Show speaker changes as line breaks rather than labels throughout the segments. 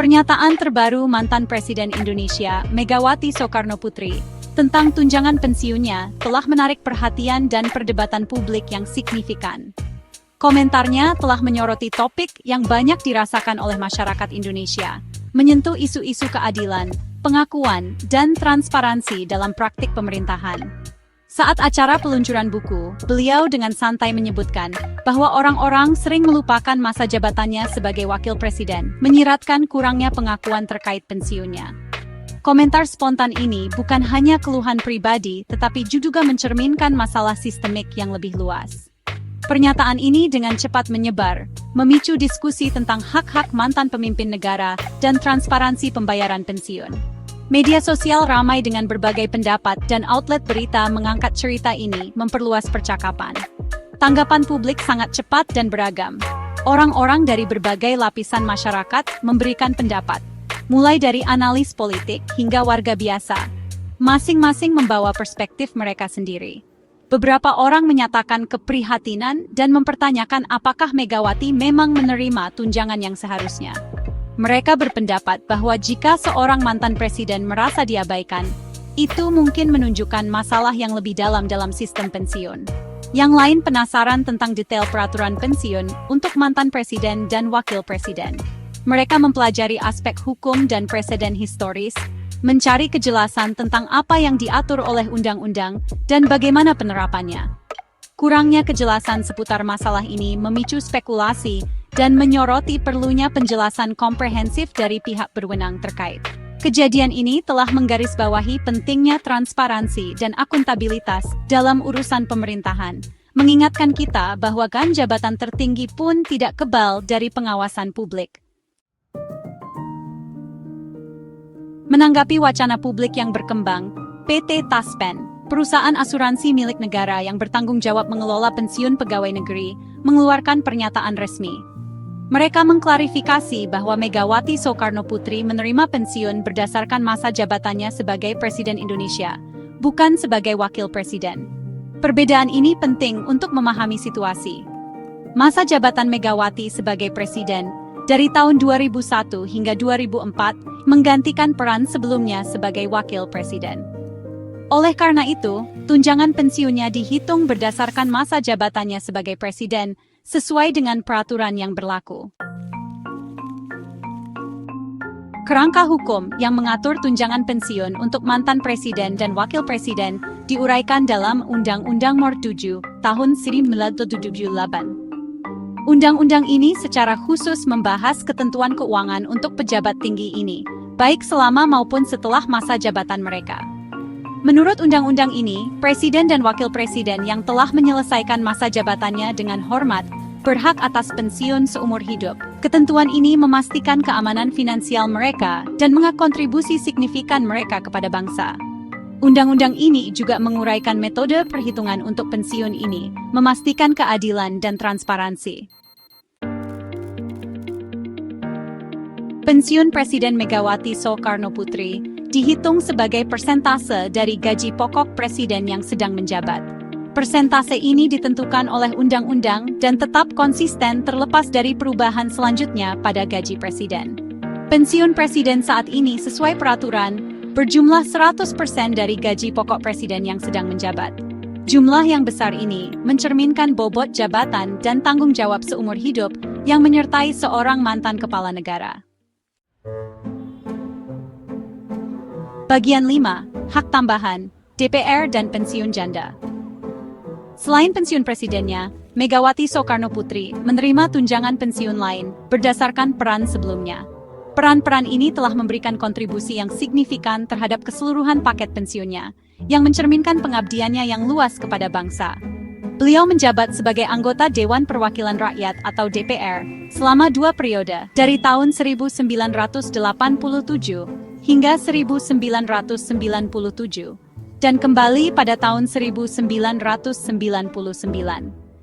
Pernyataan terbaru mantan Presiden Indonesia, Megawati Soekarnoputri, tentang tunjangan pensiunnya telah menarik perhatian dan perdebatan publik yang signifikan. Komentarnya telah menyoroti topik yang banyak dirasakan oleh masyarakat Indonesia, menyentuh isu-isu keadilan, pengakuan, dan transparansi dalam praktik pemerintahan. Saat acara peluncuran buku, beliau dengan santai menyebutkan bahwa orang-orang sering melupakan masa jabatannya sebagai wakil presiden, menyiratkan kurangnya pengakuan terkait pensiunnya. Komentar spontan ini bukan hanya keluhan pribadi, tetapi juga mencerminkan masalah sistemik yang lebih luas. Pernyataan ini dengan cepat menyebar, memicu diskusi tentang hak-hak mantan pemimpin negara dan transparansi pembayaran pensiun. Media sosial ramai dengan berbagai pendapat dan outlet berita mengangkat cerita ini memperluas percakapan. Tanggapan publik sangat cepat dan beragam. Orang-orang dari berbagai lapisan masyarakat memberikan pendapat, mulai dari analis politik hingga warga biasa. Masing-masing membawa perspektif mereka sendiri. Beberapa orang menyatakan keprihatinan dan mempertanyakan apakah Megawati memang menerima tunjangan yang seharusnya. Mereka berpendapat bahwa jika seorang mantan presiden merasa diabaikan, itu mungkin menunjukkan masalah yang lebih dalam sistem pensiun. Yang lain penasaran tentang detail peraturan pensiun untuk mantan presiden dan wakil presiden. Mereka mempelajari aspek hukum dan preseden historis, mencari kejelasan tentang apa yang diatur oleh undang-undang dan bagaimana penerapannya. Kurangnya kejelasan seputar masalah ini memicu spekulasi dan menyoroti perlunya penjelasan komprehensif dari pihak berwenang terkait. Kejadian ini telah menggarisbawahi pentingnya transparansi dan akuntabilitas dalam urusan pemerintahan, mengingatkan kita bahwa jabatan tertinggi pun tidak kebal dari pengawasan publik. Menanggapi wacana publik yang berkembang, PT Taspen, perusahaan asuransi milik negara yang bertanggung jawab mengelola pensiun pegawai negeri, mengeluarkan pernyataan resmi. Mereka mengklarifikasi bahwa Megawati Soekarnoputri menerima pensiun berdasarkan masa jabatannya sebagai Presiden Indonesia, bukan sebagai Wakil Presiden. Perbedaan ini penting untuk memahami situasi. Masa jabatan Megawati sebagai Presiden dari tahun 2001 hingga 2004 menggantikan peran sebelumnya sebagai Wakil Presiden. Oleh karena itu, tunjangan pensiunnya dihitung berdasarkan masa jabatannya sebagai Presiden, sesuai dengan peraturan yang berlaku. Kerangka hukum yang mengatur tunjangan pensiun untuk mantan presiden dan wakil presiden diuraikan dalam Undang-Undang Nomor 7 Tahun 1978. Undang-undang ini secara khusus membahas ketentuan keuangan untuk pejabat tinggi ini, baik selama maupun setelah masa jabatan mereka. Menurut undang-undang ini, presiden dan wakil presiden yang telah menyelesaikan masa jabatannya dengan hormat berhak atas pensiun seumur hidup. Ketentuan ini memastikan keamanan finansial mereka dan mengontribusi signifikan mereka kepada bangsa. Undang-undang ini juga menguraikan metode perhitungan untuk pensiun ini, memastikan keadilan dan transparansi. Pensiun Presiden Megawati Soekarnoputri dihitung sebagai persentase dari gaji pokok presiden yang sedang menjabat. Persentase ini ditentukan oleh undang-undang dan tetap konsisten terlepas dari perubahan selanjutnya pada gaji presiden. Pensiun presiden saat ini sesuai peraturan berjumlah 100% dari gaji pokok presiden yang sedang menjabat. Jumlah yang besar ini mencerminkan bobot jabatan dan tanggung jawab seumur hidup yang menyertai seorang mantan kepala negara. Bagian 5. Hak tambahan, DPR dan pensiun janda. Selain pensiun presidennya, Megawati Soekarnoputri menerima tunjangan pensiun lain berdasarkan peran sebelumnya. Peran-peran ini telah memberikan kontribusi yang signifikan terhadap keseluruhan paket pensiunnya, yang mencerminkan pengabdiannya yang luas kepada bangsa. Beliau menjabat sebagai anggota Dewan Perwakilan Rakyat atau DPR selama 2 periode, dari tahun 1987 hingga 1997, dan kembali pada tahun 1999.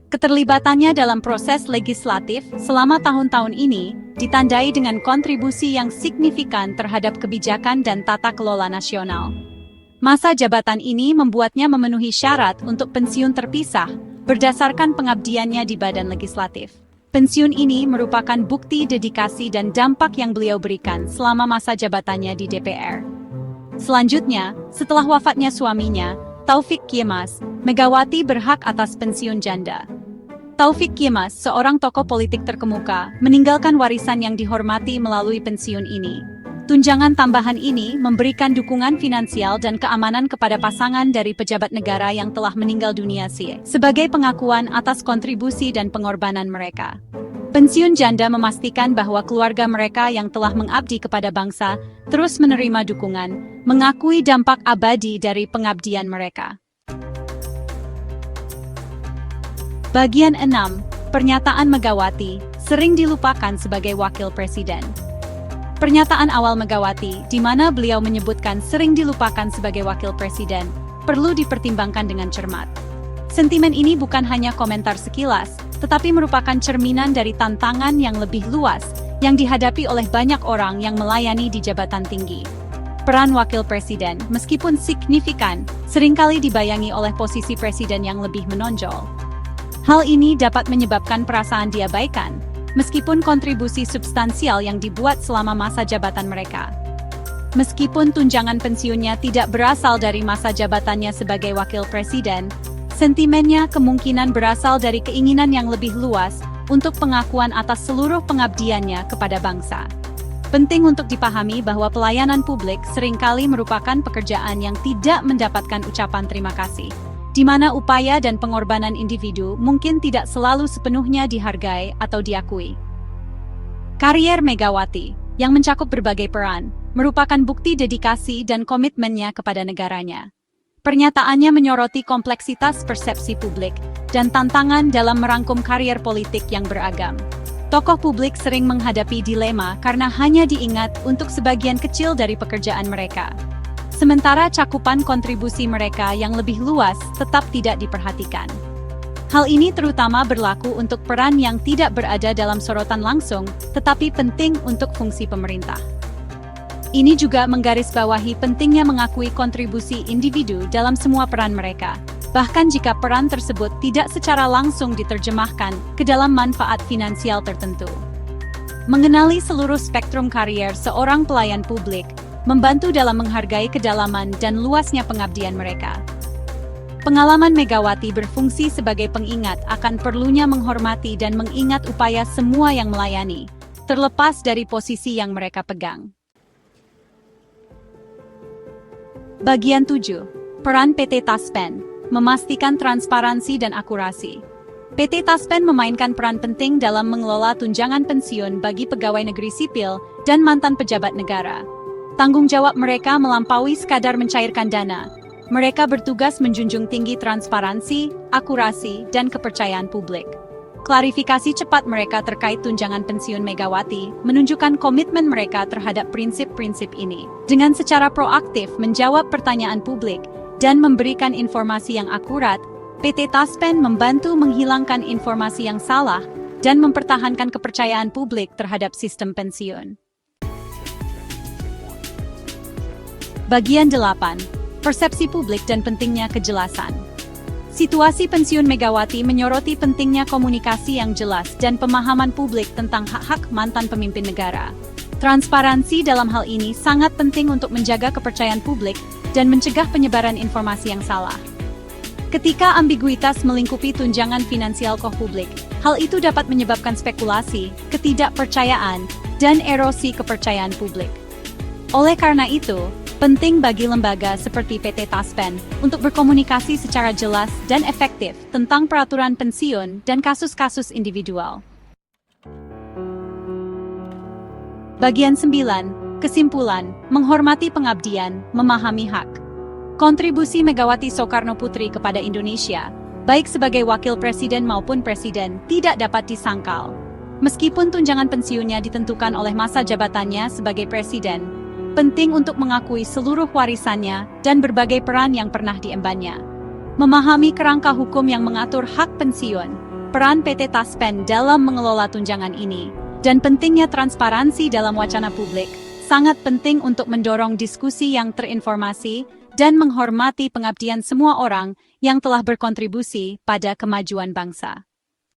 Keterlibatannya dalam proses legislatif selama tahun-tahun ini ditandai dengan kontribusi yang signifikan terhadap kebijakan dan tata kelola nasional. Masa jabatan ini membuatnya memenuhi syarat untuk pensiun terpisah berdasarkan pengabdiannya di badan legislatif. Pensiun ini merupakan bukti dedikasi dan dampak yang beliau berikan selama masa jabatannya di DPR. Selanjutnya, setelah wafatnya suaminya, Taufik Kimas, Megawati berhak atas pensiun janda. Taufik Kimas, seorang tokoh politik terkemuka, meninggalkan warisan yang dihormati melalui pensiun ini. Tunjangan tambahan ini memberikan dukungan finansial dan keamanan kepada pasangan dari pejabat negara yang telah meninggal dunia sebagai pengakuan atas kontribusi dan pengorbanan mereka. Pensiun janda memastikan bahwa keluarga mereka yang telah mengabdi kepada bangsa terus menerima dukungan, mengakui dampak abadi dari pengabdian mereka. Bagian 6. Pernyataan Megawati, sering dilupakan sebagai wakil presiden. Pernyataan awal Megawati, di mana beliau menyebutkan sering dilupakan sebagai wakil presiden, perlu dipertimbangkan dengan cermat. Sentimen ini bukan hanya komentar sekilas, tetapi merupakan cerminan dari tantangan yang lebih luas yang dihadapi oleh banyak orang yang melayani di jabatan tinggi. Peran wakil presiden, meskipun signifikan, seringkali dibayangi oleh posisi presiden yang lebih menonjol. Hal ini dapat menyebabkan perasaan diabaikan, meskipun kontribusi substansial yang dibuat selama masa jabatan mereka. Meskipun tunjangan pensiunnya tidak berasal dari masa jabatannya sebagai wakil presiden, sentimennya kemungkinan berasal dari keinginan yang lebih luas untuk pengakuan atas seluruh pengabdiannya kepada bangsa. Penting untuk dipahami bahwa pelayanan publik seringkali merupakan pekerjaan yang tidak mendapatkan ucapan terima kasih, di mana upaya dan pengorbanan individu mungkin tidak selalu sepenuhnya dihargai atau diakui. Karier Megawati, yang mencakup berbagai peran, merupakan bukti dedikasi dan komitmennya kepada negaranya. Pernyataannya menyoroti kompleksitas persepsi publik dan tantangan dalam merangkum karier politik yang beragam. Tokoh publik sering menghadapi dilema karena hanya diingat untuk sebagian kecil dari pekerjaan mereka. Sementara cakupan kontribusi mereka yang lebih luas tetap tidak diperhatikan. Hal ini terutama berlaku untuk peran yang tidak berada dalam sorotan langsung, tetapi penting untuk fungsi pemerintah. Ini juga menggarisbawahi pentingnya mengakui kontribusi individu dalam semua peran mereka, bahkan jika peran tersebut tidak secara langsung diterjemahkan ke dalam manfaat finansial tertentu. Mengenali seluruh spektrum karier seorang pelayan publik membantu dalam menghargai kedalaman dan luasnya pengabdian mereka. Pengalaman Megawati berfungsi sebagai pengingat akan perlunya menghormati dan mengingat upaya semua yang melayani, terlepas dari posisi yang mereka pegang. Bagian 7. Peran PT Taspen, memastikan transparansi dan akurasi. PT Taspen memainkan peran penting dalam mengelola tunjangan pensiun bagi pegawai negeri sipil dan mantan pejabat negara. Tanggung jawab mereka melampaui sekadar mencairkan dana. Mereka bertugas menjunjung tinggi transparansi, akurasi, dan kepercayaan publik. Klarifikasi cepat mereka terkait tunjangan pensiun Megawati menunjukkan komitmen mereka terhadap prinsip-prinsip ini. Dengan secara proaktif menjawab pertanyaan publik dan memberikan informasi yang akurat, PT Taspen membantu menghilangkan informasi yang salah dan mempertahankan kepercayaan publik terhadap sistem pensiun. Bagian 8. Persepsi publik dan pentingnya kejelasan. Situasi pensiun Megawati menyoroti pentingnya komunikasi yang jelas dan pemahaman publik tentang hak-hak mantan pemimpin negara. Transparansi dalam hal ini sangat penting untuk menjaga kepercayaan publik dan mencegah penyebaran informasi yang salah. Ketika ambiguitas melingkupi tunjangan finansial publik, hal itu dapat menyebabkan spekulasi, ketidakpercayaan, dan erosi kepercayaan publik. Oleh karena itu, penting bagi lembaga seperti PT Taspen untuk berkomunikasi secara jelas dan efektif tentang peraturan pensiun dan kasus-kasus individual. Bagian 9. Kesimpulan, menghormati pengabdian, memahami hak. Kontribusi Megawati Soekarnoputri kepada Indonesia, baik sebagai wakil presiden maupun presiden, tidak dapat disangkal. Meskipun tunjangan pensiunnya ditentukan oleh masa jabatannya sebagai presiden, penting untuk mengakui seluruh warisannya dan berbagai peran yang pernah diembannya. Memahami kerangka hukum yang mengatur hak pensiun, peran PT Taspen dalam mengelola tunjangan ini, dan pentingnya transparansi dalam wacana publik, sangat penting untuk mendorong diskusi yang terinformasi dan menghormati pengabdian semua orang yang telah berkontribusi pada kemajuan bangsa.